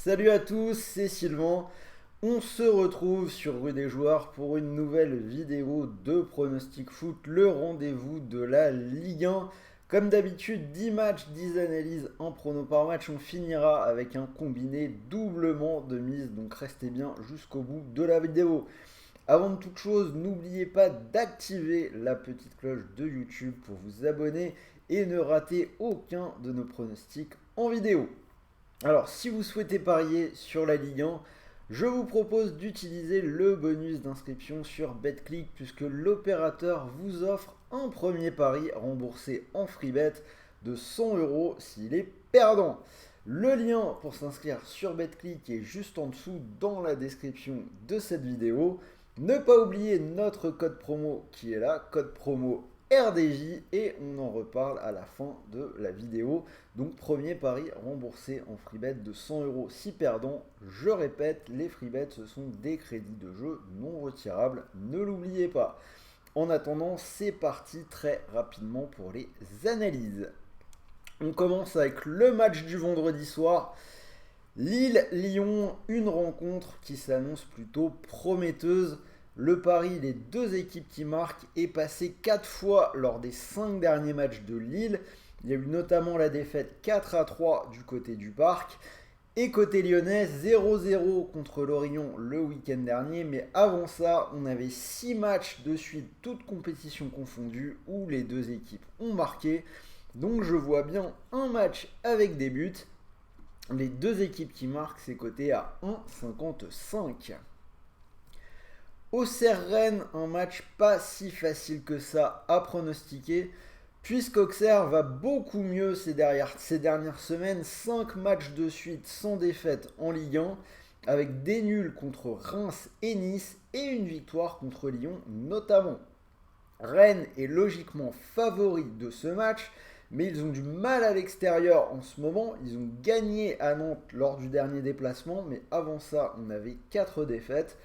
Salut à tous, c'est Sylvain. On se retrouve sur Rue des Joueurs pour une nouvelle vidéo de Pronostic Foot, le rendez-vous de la Ligue 1. Comme d'habitude, 10 matchs, 10 analyses, un prono par match. On finira avec un combiné doublement de mise, donc restez bien jusqu'au bout de la vidéo. Avant de toute chose, n'oubliez pas d'activer la petite cloche de YouTube pour vous abonner et ne rater aucun de nos pronostics en vidéo. Alors, si vous souhaitez parier sur la Ligue 1, je vous propose d'utiliser le bonus d'inscription sur BetClick puisque l'opérateur vous offre un premier pari remboursé en freebet de 100 € s'il est perdant. Le lien pour s'inscrire sur BetClick est juste en dessous dans la description de cette vidéo. Ne pas oublier notre code promo qui est là, code promo RDJ, et on en reparle à la fin de la vidéo. Donc premier pari remboursé en freebet de 100 € si perdant. Je répète, les freebets ce sont des crédits de jeu non retirables, ne l'oubliez pas. En attendant, c'est parti très rapidement pour les analyses. On commence avec le match du vendredi soir. Lille-Lyon, une rencontre qui s'annonce plutôt prometteuse. Le pari des deux équipes qui marquent est passé 4 fois lors des 5 derniers matchs de Lille. Il y a eu notamment la défaite 4-3 du côté du Parc. Et côté lyonnais, 0-0 contre Lorient le week-end dernier. Mais avant ça, on avait 6 matchs de suite, toutes compétitions confondues, où les deux équipes ont marqué. Donc je vois bien un match avec des buts. Les deux équipes qui marquent, c'est coté à 1,55. Auxerre-Rennes, un match pas si facile que ça à pronostiquer, puisqu'Auxerre va beaucoup mieux ces dernières semaines. 5 matchs de suite sans défaite en Ligue 1, avec des nuls contre Reims et Nice, et une victoire contre Lyon notamment. Rennes est logiquement favori de ce match, mais ils ont du mal à l'extérieur en ce moment. Ils ont gagné à Nantes lors du dernier déplacement, mais avant ça, on avait 4 défaites.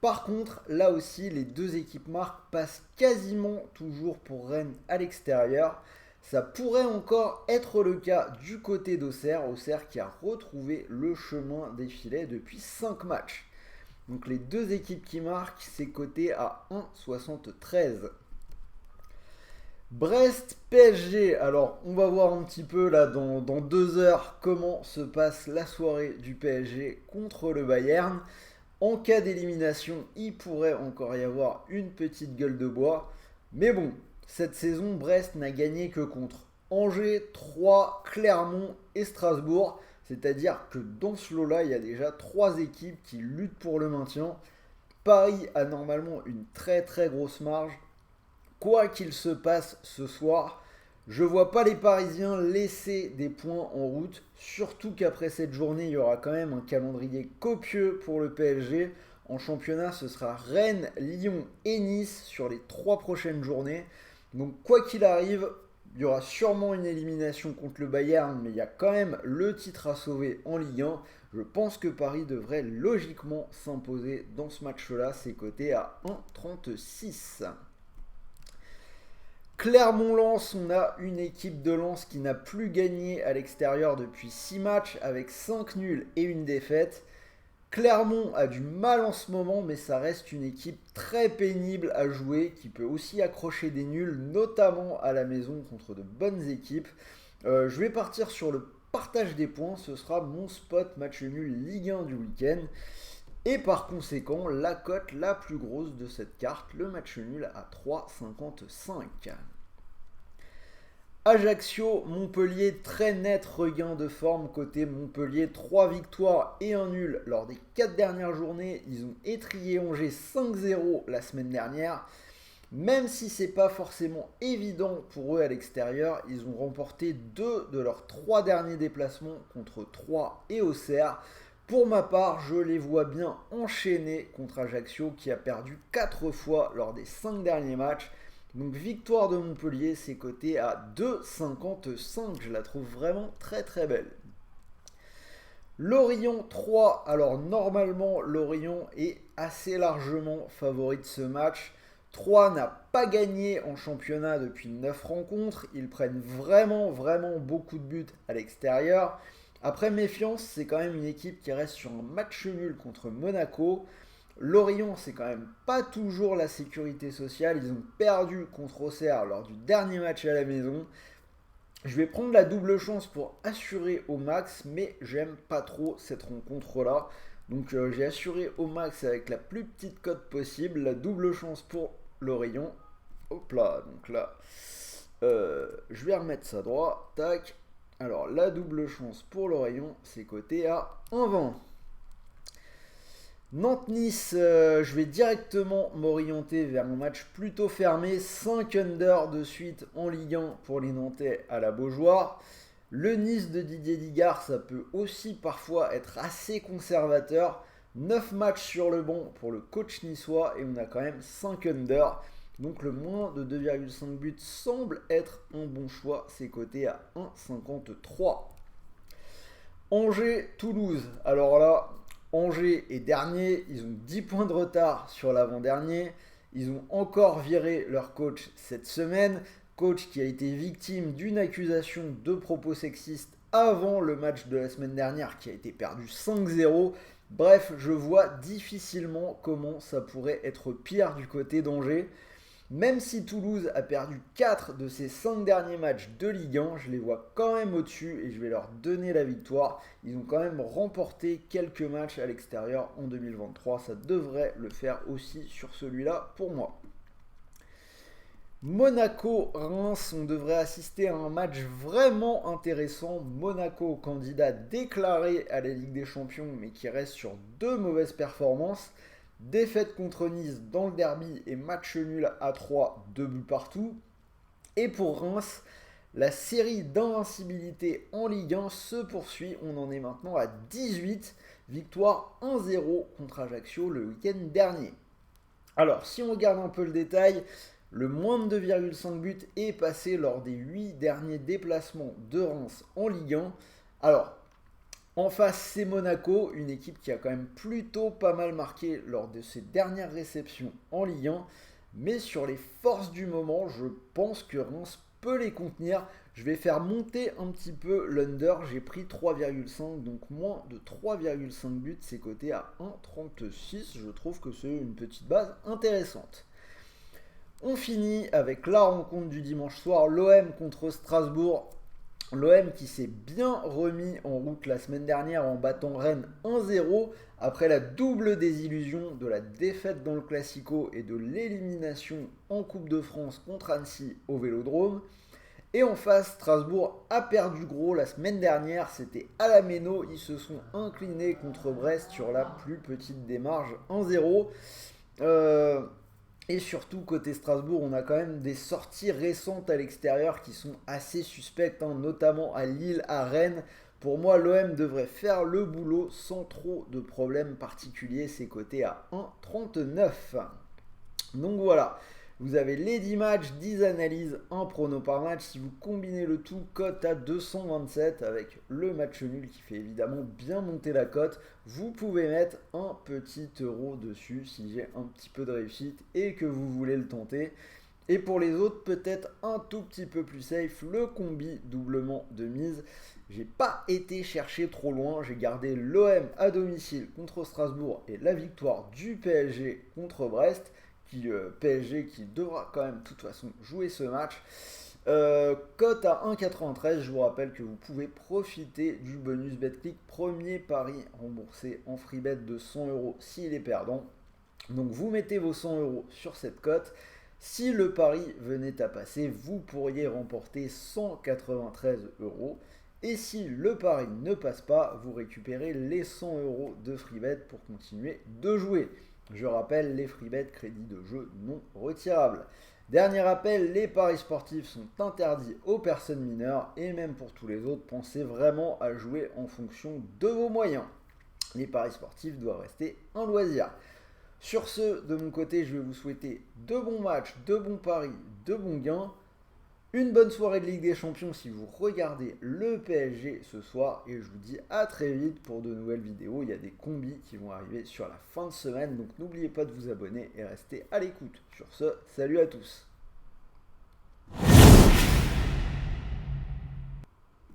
Par contre, là aussi, les deux équipes marques passent quasiment toujours pour Rennes à l'extérieur. Ça pourrait encore être le cas du côté d'Auxerre, Auxerre qui a retrouvé le chemin des filets depuis 5 matchs. Donc les deux équipes qui marquent, c'est coté à 1,73. Brest-PSG, alors on va voir un petit peu là dans 2 heures comment se passe la soirée du PSG contre le Bayern. En cas d'élimination, il pourrait encore y avoir une petite gueule de bois. Mais bon, cette saison, Brest n'a gagné que contre Angers, Troyes, Clermont et Strasbourg. C'est-à-dire que dans ce lot-là, il y a déjà 3 équipes qui luttent pour le maintien. Paris a normalement une très très grosse marge. Quoi qu'il se passe ce soir, je vois pas les Parisiens laisser des points en route, surtout qu'après cette journée, il y aura quand même un calendrier copieux pour le PSG. En championnat, ce sera Rennes, Lyon et Nice sur les 3 prochaines journées. Donc quoi qu'il arrive, il y aura sûrement une élimination contre le Bayern, mais il y a quand même le titre à sauver en Ligue 1. Je pense que Paris devrait logiquement s'imposer dans ce match-là. C'est coté à 1,36. Clermont-Lens, on a une équipe de Lens qui n'a plus gagné à l'extérieur depuis 6 matchs avec 5 nuls et une défaite. Clermont a du mal en ce moment, mais ça reste une équipe très pénible à jouer qui peut aussi accrocher des nuls, notamment à la maison contre de bonnes équipes. Je vais partir sur le partage des points, ce sera mon spot match nul Ligue 1 du week-end. Et par conséquent, la cote la plus grosse de cette carte, le match nul à 3,55. Ajaccio-Montpellier, très net regain de forme côté Montpellier, 3 victoires et un nul lors des 4 dernières journées. Ils ont étrillé Angers 5-0 la semaine dernière. Même si c'est pas forcément évident pour eux à l'extérieur, ils ont remporté 2 de leurs 3 derniers déplacements contre Troyes et Auxerre. Pour ma part, je les vois bien enchaîner contre Ajaccio qui a perdu 4 fois lors des 5 derniers matchs. Donc victoire de Montpellier, c'est coté à 2,55. Je la trouve vraiment très très belle. Lorient 3. Alors normalement, Lorient est assez largement favori de ce match. 3 n'a pas gagné en championnat depuis 9 rencontres. Ils prennent vraiment beaucoup de buts à l'extérieur. Après, méfiance, c'est quand même une équipe qui reste sur un match nul contre Monaco. Lorient, c'est quand même pas toujours la sécurité sociale. Ils ont perdu contre Auxerre lors du dernier match à la maison. Je vais prendre la double chance pour assurer au max, mais j'aime pas trop cette rencontre-là. Donc j'ai assuré au max avec la plus petite cote possible, la double chance pour Lorient. Hop là, donc là, je vais remettre ça droit. Tac. Alors la double chance pour Lorient, c'est coté à 1,20. Nantes-Nice, je vais directement m'orienter vers un match plutôt fermé. 5 under de suite en Ligue 1 pour les Nantais à la Beaujoire. Le Nice de Didier Digard, ça peut aussi parfois être assez conservateur. 9 matchs sur le banc pour le coach niçois et on a quand même 5 under. Donc le moins de 2,5 buts semble être un bon choix. C'est coté à 1,53. Angers-Toulouse. Alors là, Angers est dernier, ils ont 10 points de retard sur l'avant-dernier. Ils ont encore viré leur coach cette semaine. Coach qui a été victime d'une accusation de propos sexistes avant le match de la semaine dernière qui a été perdu 5-0. Bref, je vois difficilement comment ça pourrait être pire du côté d'Angers. Même si Toulouse a perdu 4 de ses 5 derniers matchs de Ligue 1, je les vois quand même au-dessus et je vais leur donner la victoire. Ils ont quand même remporté quelques matchs à l'extérieur en 2023. Ça devrait le faire aussi sur celui-là pour moi. Monaco-Reims, on devrait assister à un match vraiment intéressant. Monaco, candidat déclaré à la Ligue des Champions, mais qui reste sur 2 mauvaises performances. Défaite contre Nice dans le derby et match nul à 3, 2 buts partout. Et pour Reims, la série d'invincibilité en Ligue 1 se poursuit. On en est maintenant à 18 victoires 1-0 contre Ajaccio le week-end dernier. Alors, si on regarde un peu le détail, le moins de 2,5 buts est passé lors des 8 derniers déplacements de Reims en Ligue 1. Alors, en face, c'est Monaco, une équipe qui a quand même plutôt pas mal marqué lors de ses dernières réceptions en Ligue 1. Mais sur les forces du moment, je pense que Reims peut les contenir. Je vais faire monter un petit peu l'under. J'ai pris 3,5, donc moins de 3,5 buts, c'est coté à 1,36. Je trouve que c'est une petite base intéressante. On finit avec la rencontre du dimanche soir, l'OM contre Strasbourg. L'OM qui s'est bien remis en route la semaine dernière en battant Rennes 1-0 après la double désillusion de la défaite dans le Classico et de l'élimination en Coupe de France contre Annecy au Vélodrome. Et en face, Strasbourg a perdu gros la semaine dernière, c'était à la Méno, ils se sont inclinés contre Brest sur la plus petite des marges 1-0. Et surtout, côté Strasbourg, on a quand même des sorties récentes à l'extérieur qui sont assez suspectes, hein, notamment à Lille, à Rennes. Pour moi, l'OM devrait faire le boulot sans trop de problèmes particuliers. C'est coté à 1,39. Donc voilà, vous avez les 10 matchs, 10 analyses, un prono par match. Si vous combinez le tout, cote à 227 avec le match nul qui fait évidemment bien monter la cote. Vous pouvez mettre un petit euro dessus si j'ai un petit peu de réussite et que vous voulez le tenter. Et pour les autres, peut-être un tout petit peu plus safe, le combi doublement de mise. J'ai pas été chercher trop loin, j'ai gardé l'OM à domicile contre Strasbourg et la victoire du PSG contre Brest. PSG qui devra quand même de toute façon jouer ce match. Cote à 1,93, je vous rappelle que vous pouvez profiter du bonus BetClick, premier pari remboursé en free bet de 100 euros s'il est perdant. Donc vous mettez vos 100 euros sur cette cote. Si le pari venait à passer, vous pourriez remporter 193 euros. Et si le pari ne passe pas, vous récupérez les 100 euros de free bet pour continuer de jouer. Je rappelle, les free bets, crédits de jeu non retirables. Dernier rappel, les paris sportifs sont interdits aux personnes mineures et même pour tous les autres, pensez vraiment à jouer en fonction de vos moyens. Les paris sportifs doivent rester un loisir. Sur ce, de mon côté, je vais vous souhaiter de bons matchs, de bons paris, de bons gains. Une bonne soirée de Ligue des Champions si vous regardez le PSG ce soir et je vous dis à très vite pour de nouvelles vidéos. Il y a des combis qui vont arriver sur la fin de semaine, donc n'oubliez pas de vous abonner et restez à l'écoute. Sur ce, salut à tous.